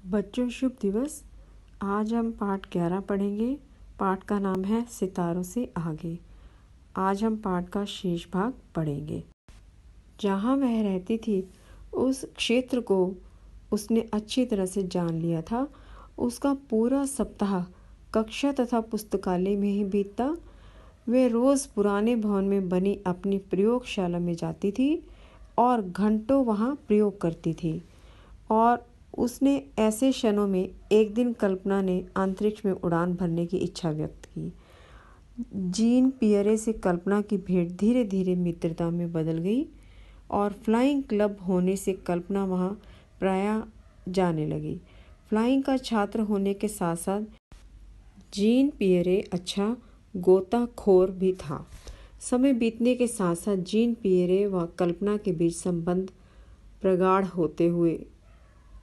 बच्चों शुभ दिवस। आज हम पाठ 11 पढ़ेंगे। पाठ का नाम है सितारों से आगे। आज हम पाठ का शेष भाग पढ़ेंगे। जहाँ वह रहती थी उस क्षेत्र को उसने अच्छी तरह से जान लिया था। उसका पूरा सप्ताह कक्षा तथा पुस्तकालय में ही बीतता। वह रोज़ पुराने भवन में बनी अपनी प्रयोगशाला में जाती थी और घंटों वहाँ प्रयोग करती थी। और उसने ऐसे क्षणों में एक दिन कल्पना ने अंतरिक्ष में उड़ान भरने की इच्छा व्यक्त की। जीन पियरे से कल्पना की भेंट धीरे धीरे मित्रता में बदल गई और फ्लाइंग क्लब होने से कल्पना वहाँ प्रायः जाने लगी। फ्लाइंग का छात्र होने के साथ साथ जीन पियरे अच्छा गोताखोर भी था। समय बीतने के साथ साथ जीन पियरे व कल्पना के बीच संबंध प्रगाढ़ होते हुए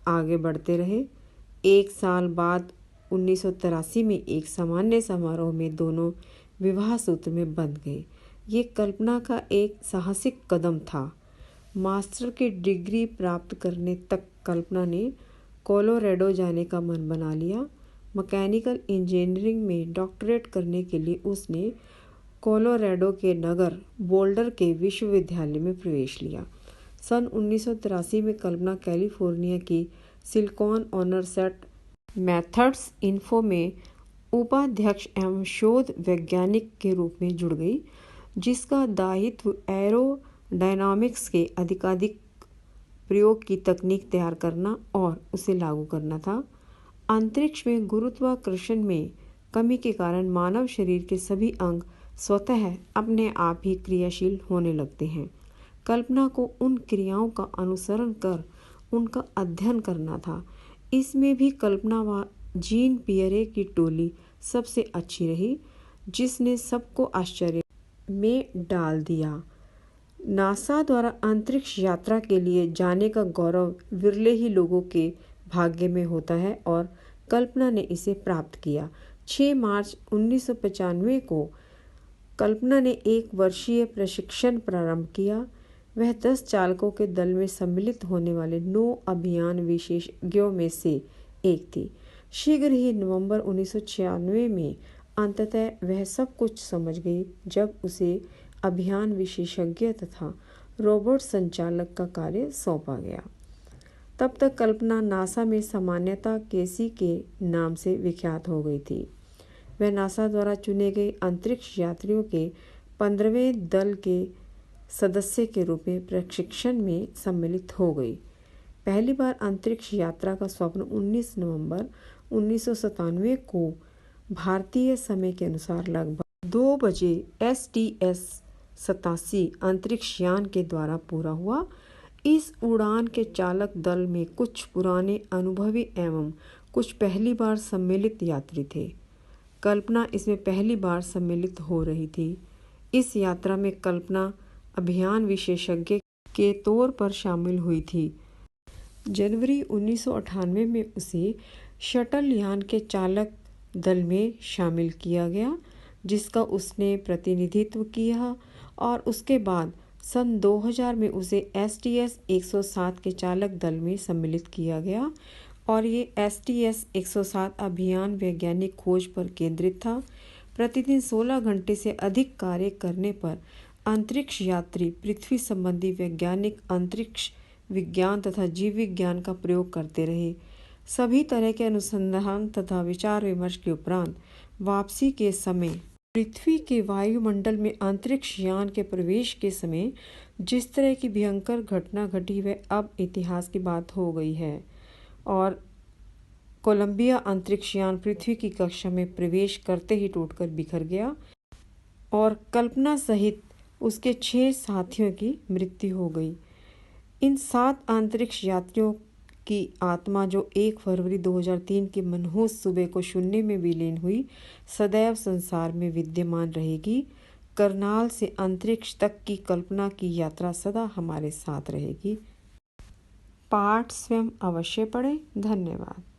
आगे बढ़ते रहे। एक साल बाद 1983 में एक सामान्य समारोह में दोनों विवाह सूत्र में बंध गए। ये कल्पना का एक साहसिक कदम था। मास्टर की डिग्री प्राप्त करने तक कल्पना ने कोलोराडो जाने का मन बना लिया। मैकेनिकल इंजीनियरिंग में डॉक्टरेट करने के लिए उसने कोलोराडो के नगर बोल्डर के विश्वविद्यालय में प्रवेश लिया। सन 1983 में कल्पना कैलिफोर्निया की सिलिकॉन ऑनरसेट मेथड्स इन्फो में उपाध्यक्ष एवं शोध वैज्ञानिक के रूप में जुड़ गई, जिसका दायित्व एरोडायनामिक्स के अधिकाधिक प्रयोग की तकनीक तैयार करना और उसे लागू करना था। अंतरिक्ष में गुरुत्वाकर्षण में कमी के कारण मानव शरीर के सभी अंग स्वतः अपने आप ही क्रियाशील होने लगते हैं। कल्पना को उन क्रियाओं का अनुसरण कर उनका अध्ययन करना था। इसमें भी कल्पना व जीन पियरे की टोली सबसे अच्छी रही, जिसने सबको आश्चर्य में डाल दिया। नासा द्वारा अंतरिक्ष यात्रा के लिए जाने का गौरव विरले ही लोगों के भाग्य में होता है और कल्पना ने इसे प्राप्त किया। 6 मार्च 1995 को कल्पना ने 1 वर्षीय प्रशिक्षण प्रारंभ किया। वह 10 चालकों के दल में सम्मिलित होने वाले 9 अभियान विशेषज्ञों में से एक थी। शीघ्र ही नवंबर 1996 में अंततः वह सब कुछ समझ गई जब उसे अभियान विशेषज्ञ तथा रोबोट संचालक का कार्य सौंपा गया। तब तक कल्पना नासा में सामान्यतः केसी के नाम से विख्यात हो गई थी। वह नासा द्वारा चुने गए अंतरिक्ष यात्रियों के 15वें दल के सदस्य के रूप में प्रशिक्षण में सम्मिलित हो गई। पहली बार अंतरिक्ष यात्रा का स्वप्न 19 नवंबर 1997 को भारतीय समय के अनुसार लगभग 2 बजे STS-87 अंतरिक्ष यान के द्वारा पूरा हुआ। इस उड़ान के चालक दल में कुछ पुराने अनुभवी एवं कुछ पहली बार सम्मिलित यात्री थे। कल्पना इसमें पहली बार सम्मिलित हो रही थी। इस यात्रा में कल्पना अभियान विशेषज्ञ के तौर पर शामिल हुई थी। जनवरी 1998 में उसे शटल यान के चालक दल में शामिल किया गया, जिसका उसने प्रतिनिधित्व किया और उसके बाद सन 2000 में उसे STS-107 के चालक दल में सम्मिलित किया गया और ये STS-107 अभियान वैज्ञानिक खोज पर केंद्रित था। प्रतिदिन 16 घंटे से अधिक कार्य करने पर अंतरिक्ष यात्री पृथ्वी संबंधी वैज्ञानिक अंतरिक्ष विज्ञान तथा जीव विज्ञान का प्रयोग करते रहे। सभी तरह के अनुसंधान तथा विचार विमर्श के उपरांत वापसी के समय पृथ्वी के वायुमंडल में अंतरिक्ष यान के प्रवेश के समय जिस तरह की भयंकर घटना घटी वह अब इतिहास की बात हो गई है और कोलंबिया अंतरिक्ष यान पृथ्वी की कक्षा में प्रवेश करते ही टूटकर बिखर गया और कल्पना सहित उसके 6 साथियों की मृत्यु हो गई। इन 7 अंतरिक्ष यात्रियों की आत्मा जो 1 फरवरी 2003 की मनहूस सुबह को शून्य में विलीन हुई, सदैव संसार में विद्यमान रहेगी। करनाल से अंतरिक्ष तक की कल्पना की यात्रा सदा हमारे साथ रहेगी। पाठ स्वयं अवश्य पढ़ें। धन्यवाद।